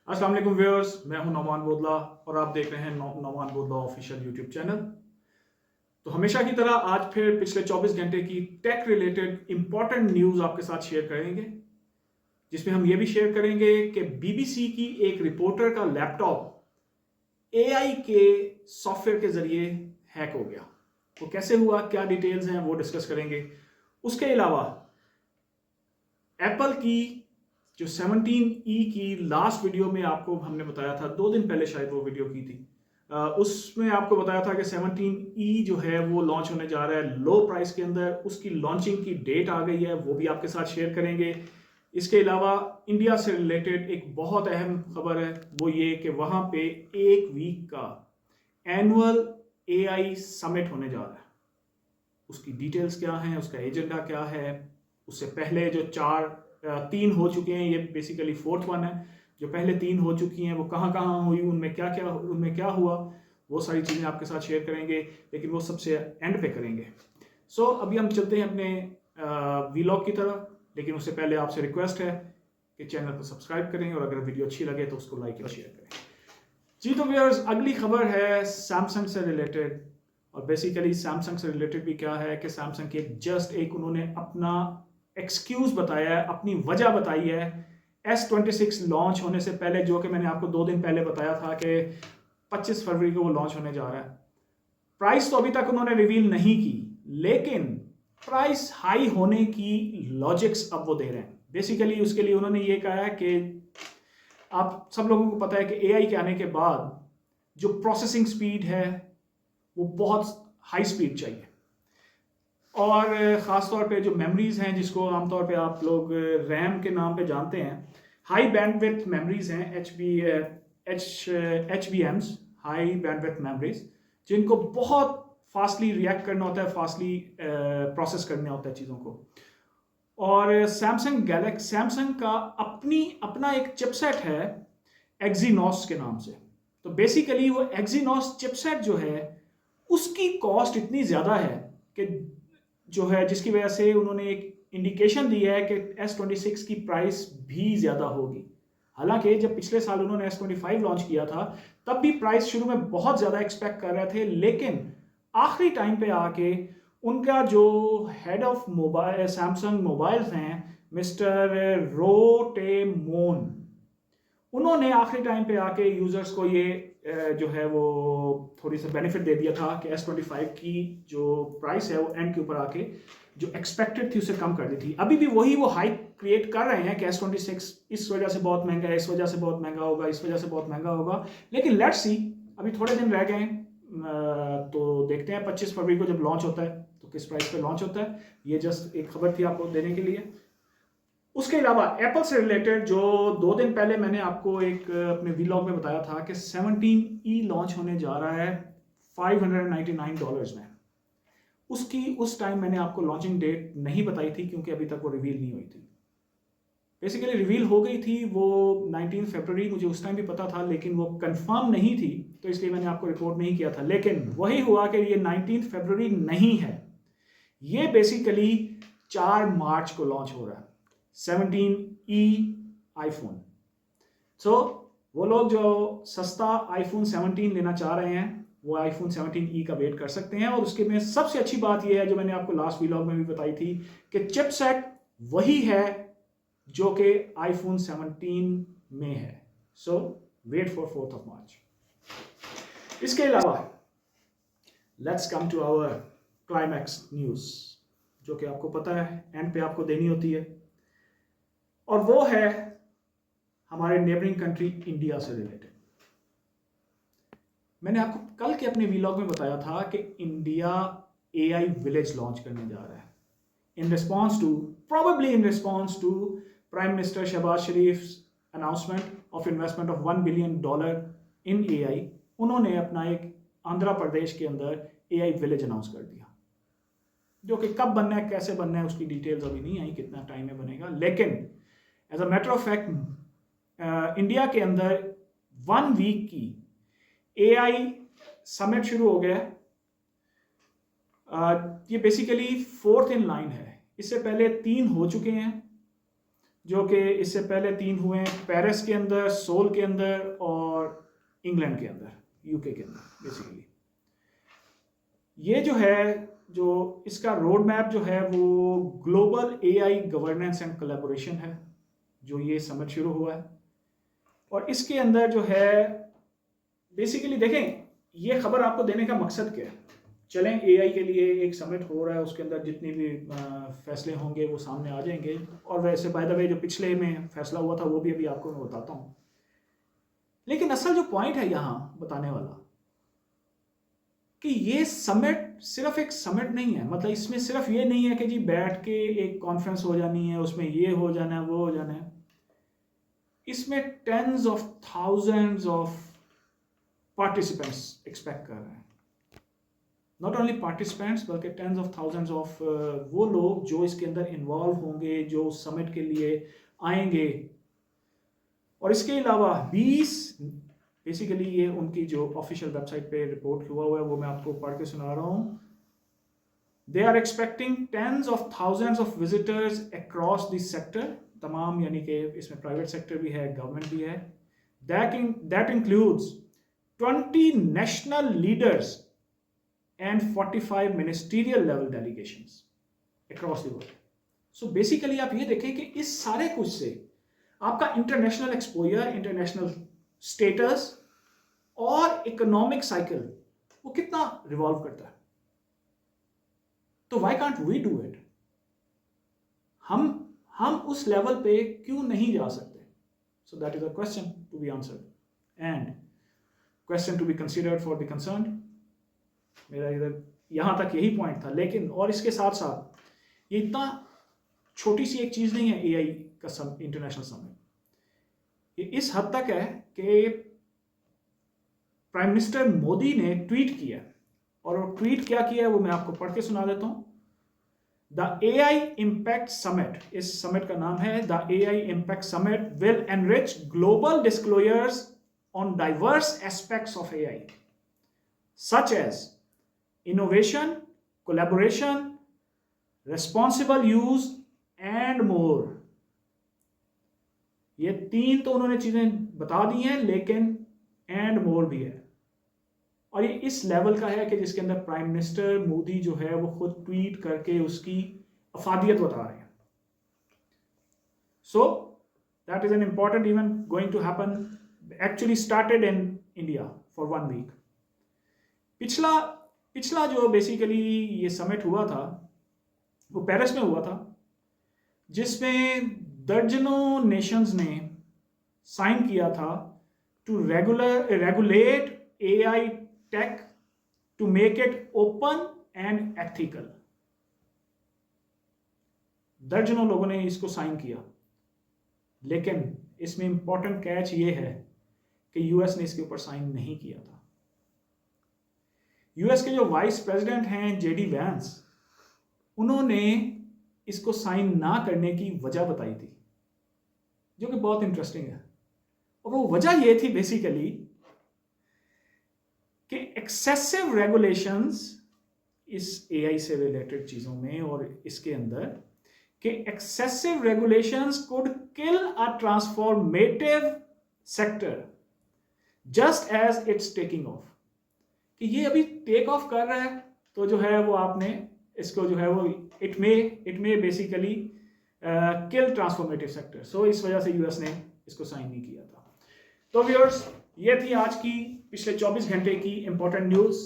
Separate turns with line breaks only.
अस्सलाम वालेकुम व्यूअर्स, मैं हूं नौमान बोदला और आप देख रहे हैं Nauman Bodla official YouTube channel. तो हमेशा की तरह आज फिर पिछले 24 घंटे की टेक रिलेटेड इंपॉर्टेंट न्यूज़ आपके साथ शेयर करेंगे, जिसमें हम ये भी शेयर करेंगे कि बीबीसी की एक रिपोर्टर का लैपटॉप एआई के सॉफ्टवेयर के जरिए हैक हो गया। तो कैसे हुआ, क्या डिटेल्स हैं, वो डिस्कस करेंगे। उसके अलावा एप्पल की जो 17E की लास्ट वीडियो में आपको हमने बताया था, 2 दिन पहले शायद वो वीडियो की थी, उसमें आपको बताया था कि 17E जो है वो लॉन्च होने जा रहा है लो प्राइस के अंदर। उसकी लॉन्चिंग की डेट आ गई है, वो भी आपके साथ शेयर करेंगे। इसके अलावा इंडिया से रिलेटेड एक बहुत अहम खबर है, वो ये कि वहाँ पे 1 वीक का एनुअल एआई समिट होने जा रहा है। उसकी डिटेल्स क्या हैं, उसका एजेंडा क्या है। उससे पहले जो 3 हो चुके हैं, ये बेसिकली 4th वन है। जो पहले 3 हो चुकी हैं वो कहाँ कहाँ हुई, उनमें क्या हुआ, वो सारी चीज़ें आपके साथ शेयर करेंगे, लेकिन वो सबसे एंड पे करेंगे। सो अभी हम चलते हैं अपने वीलॉग की तरफ, लेकिन उससे पहले आपसे रिक्वेस्ट है कि चैनल को सब्सक्राइब करें और अगर वीडियो अच्छी लगे तो उसको लाइक और शेयर करें। जी तो व्यूअर्स, अगली खबर है सैमसंग से रिलेटेड। और बेसिकली सैमसंग से रिलेटेड भी क्या है कि सैमसंग की एक उन्होंने अपना एक्सक्यूज बताया है, अपनी वजह बताई है S26 लॉन्च होने से पहले, जो कि मैंने आपको 2 दिन पहले बताया था कि 25 फरवरी को वो लॉन्च होने जा रहा है। प्राइस तो अभी तक उन्होंने रिवील नहीं की, लेकिन प्राइस हाई होने की लॉजिक्स अब वो दे रहे हैं। बेसिकली उसके लिए उन्होंने ये कहा है कि आप सब लोगों को पता है कि एआई के आने के बाद जो प्रोसेसिंग स्पीड है वो बहुत हाई स्पीड चाहिए, और ख़ास तौर पे जो मेमोरीज हैं, जिसको आमतौर पे आप लोग रैम के नाम पे जानते हैं, हाई बैंडविड्थ मेमोरीज हैं, H B Ms, high bandwidth memories, जिनको बहुत फास्टली रिएक्ट करना होता है, फास्टली प्रोसेस करना होता है चीज़ों को। और सैमसंग का अपना एक चिपसेट है एक्जीनोस के नाम से। तो बेसिकली वो एक्जीनोस चिपसेट जो है उसकी कॉस्ट इतनी ज़्यादा है कि जो है, जिसकी वजह से उन्होंने एक इंडिकेशन दी है कि S26 की प्राइस भी ज़्यादा होगी। हालांकि जब पिछले साल उन्होंने S25 लॉन्च किया था तब भी प्राइस शुरू में बहुत ज़्यादा एक्सपेक्ट कर रहे थे, लेकिन आखिरी टाइम पे आके उनका जो head of mobile Samsung mobiles हैं, मिस्टर रोटेमोन, उन्होंने आखिरी टाइम पे आके यूजर्स को ये जो है वो थोड़ी सी बेनिफिट दे दिया था कि S25 की जो प्राइस है वो एंड के ऊपर आके जो एक्सपेक्टेड थी उसे कम कर दी थी। अभी भी वही वो हाइप क्रिएट कर रहे हैं कि S26 इस वजह से बहुत महंगा है, इस वजह से बहुत महंगा होगा, इस वजह से बहुत महंगा होगा। लेकिन लेट्स सी, अभी थोड़े दिन रह गए, तो देखते हैं 25 फरवरी को जब लॉन्च होता है तो किस प्राइस पे लॉन्च होता है। ये जस्ट एक खबर थी आपको देने के लिए। उसके अलावा एप्पल से रिलेटेड जो 2 दिन पहले मैंने आपको एक अपने वीलॉग में बताया था कि 17E लॉन्च होने जा रहा है $599 में। उसकी उस टाइम मैंने आपको लॉन्चिंग डेट नहीं बताई थी क्योंकि अभी तक वो रिवील नहीं हुई थी। बेसिकली रिवील हो गई थी वो 19 फरवरी, मुझे उस टाइम भी पता था, लेकिन वो कंफर्म नहीं थी, तो इसलिए मैंने आपको रिपोर्ट नहीं किया था। लेकिन वही हुआ कि ये 19 फरवरी नहीं है, ये बेसिकली 4 मार्च को लॉन्च हो रहा है 17E आईफोन। सो वो लोग जो सस्ता आईफोन 17 लेना चाह रहे हैं वो आईफोन 17E का वेट कर सकते हैं। और उसके में सबसे अच्छी बात यह है, जो मैंने आपको लास्ट वीलॉग में भी बताई थी, कि चिपसेट वही है जो कि आईफोन 17 में है। So wait for 4th March. इसके अलावा let's come to our climax news, जो कि आपको पता है एंड पे आपको देनी होती है, और वो है हमारे नेबरिंग कंट्री इंडिया से रिलेटेड। मैंने आपको कल के अपने वीलॉग में बताया था कि इंडिया एआई विलेज लॉन्च करने जा रहा है probably in response to Prime Minister Shehbaz Sharif's announcement of investment of $1 billion in AI। उन्होंने अपना एक आंध्र प्रदेश के अंदर एआई विलेज अनाउंस कर दिया, जो कि कब बनना है, कैसे बनना है, उसकी डिटेल्स अभी नहीं आई, कितना टाइम में बनेगा। लेकिन as a matter of fact India के अंदर 1 वीक की एआई समिट शुरू हो गया। ये बेसिकली 4th इन लाइन है, इससे पहले 3 हो चुके हैं। जो कि इससे पहले 3 हुए हैं, पेरिस के अंदर, सोल के अंदर और इंग्लैंड के अंदर, यूके के अंदर बेसिकली। ये जो है, जो इसका रोड मैप जो है वो global AI governance and collaboration है, जो ये समिट शुरू हुआ है। और इसके अंदर जो है बेसिकली देखें, ये खबर आपको देने का मकसद क्या है। चलें, एआई के लिए एक समिट हो रहा है, उसके अंदर जितने भी फैसले होंगे वो सामने आ जाएंगे। और वैसे बाय द वे जो पिछले में फैसला हुआ था वो भी अभी आपको मैं बताता हूँ। लेकिन असल जो पॉइंट है यहाँ बताने वाला कि ये समिट सिर्फ एक समिट नहीं है। मतलब इसमें सिर्फ ये नहीं है कि जी बैठ के एक कॉन्फ्रेंस हो जानी है, उसमें ये हो जाना है, वो हो जाना है। इसमें tens of thousands of participants expect कर रहे हैं। नॉट ओनली पार्टिसिपेंट्स बल्कि टेंस ऑफ थाउजेंड्स ऑफ वो लोग जो इसके अंदर इन्वॉल्व होंगे, जो समिट के लिए आएंगे। और इसके अलावा 20 बेसिकली ये उनकी जो ऑफिशियल वेबसाइट पे रिपोर्ट हुआ हुआ है वो मैं आपको पढ़ के सुना रहा हूँ। They are expecting tens of thousands of visitors across this sector, तमाम, यानी कि इसमें प्राइवेट सेक्टर भी है, गवर्नमेंट भी है। That includes 20 national leaders and 45 ministerial level delegations across the world. So basically आप ये देखें कि इस सारे कुछ से आपका इंटरनेशनल एक्सपोजर, इंटरनेशनल स्टेटस और इकोनॉमिक साइकिल वो कितना रिवॉल्व करता है। तो why can't we do it? हम उस लेवल पे क्यों नहीं जा सकते? So that is a question to be answered and question to be considered for the concerned. मेरा इधर यहाँ तक यही पॉइंट था। लेकिन और इसके साथ साथ ये इतना छोटी सी एक चीज़ नहीं है एआई का इंटरनेशनल समिट। ये इस हद तक है कि प्राइम मिनिस्टर मोदी ने ट्वीट किया, और वो ट्वीट क्या किया है वो मैं आपको पढ़ के सुना देता हूँ। द एआई इम्पैक्ट समिट, इस समिट का नाम है the AI impact summit, will enrich global disclosures on diverse aspects of AI such as innovation, collaboration, responsible use and more। ये 3 तो उन्होंने चीजें बता दी हैं, लेकिन and more भी है। और ये इस लेवल का है कि जिसके अंदर प्राइम मिनिस्टर मोदी जो है वो खुद ट्वीट करके उसकी अफादियत बता रहे हैं। So that is an important event going to happen, actually started in India for 1 week. पिछला जो बेसिकली ये समिट हुआ था वो पेरिस में हुआ था, जिसमें दर्जनों नेशंस ने साइन किया था to regulate AI tech to make it open and ethical. दर्जनों लोगों ने इसको साइन किया, लेकिन इसमें इंपॉर्टेंट कैच ये है कि यूएस ने इसके ऊपर साइन नहीं किया था। यूएस के जो वाइस प्रेसिडेंट हैं जेडी वैंस, उन्होंने इसको साइन ना करने की वजह बताई थी, जो कि बहुत इंटरेस्टिंग है। और वो वजह ये थी बेसिकली कि एक्सेसिव रेगुलेशंस इस एआई से रिलेटेड चीजों में और इसके अंदर कि excessive regulations could kill a transformative sector just as it's taking off. कि ये अभी टेक ऑफ कर रहा है तो जो है वो आपने इसको जो है वो it may basically kill transformative sector. So इस वजह से यूएस ने इसको साइन नहीं किया था। तो व्यूअर्स, ये थी आज की पिछले 24 घंटे की इंपॉर्टेंट न्यूज़।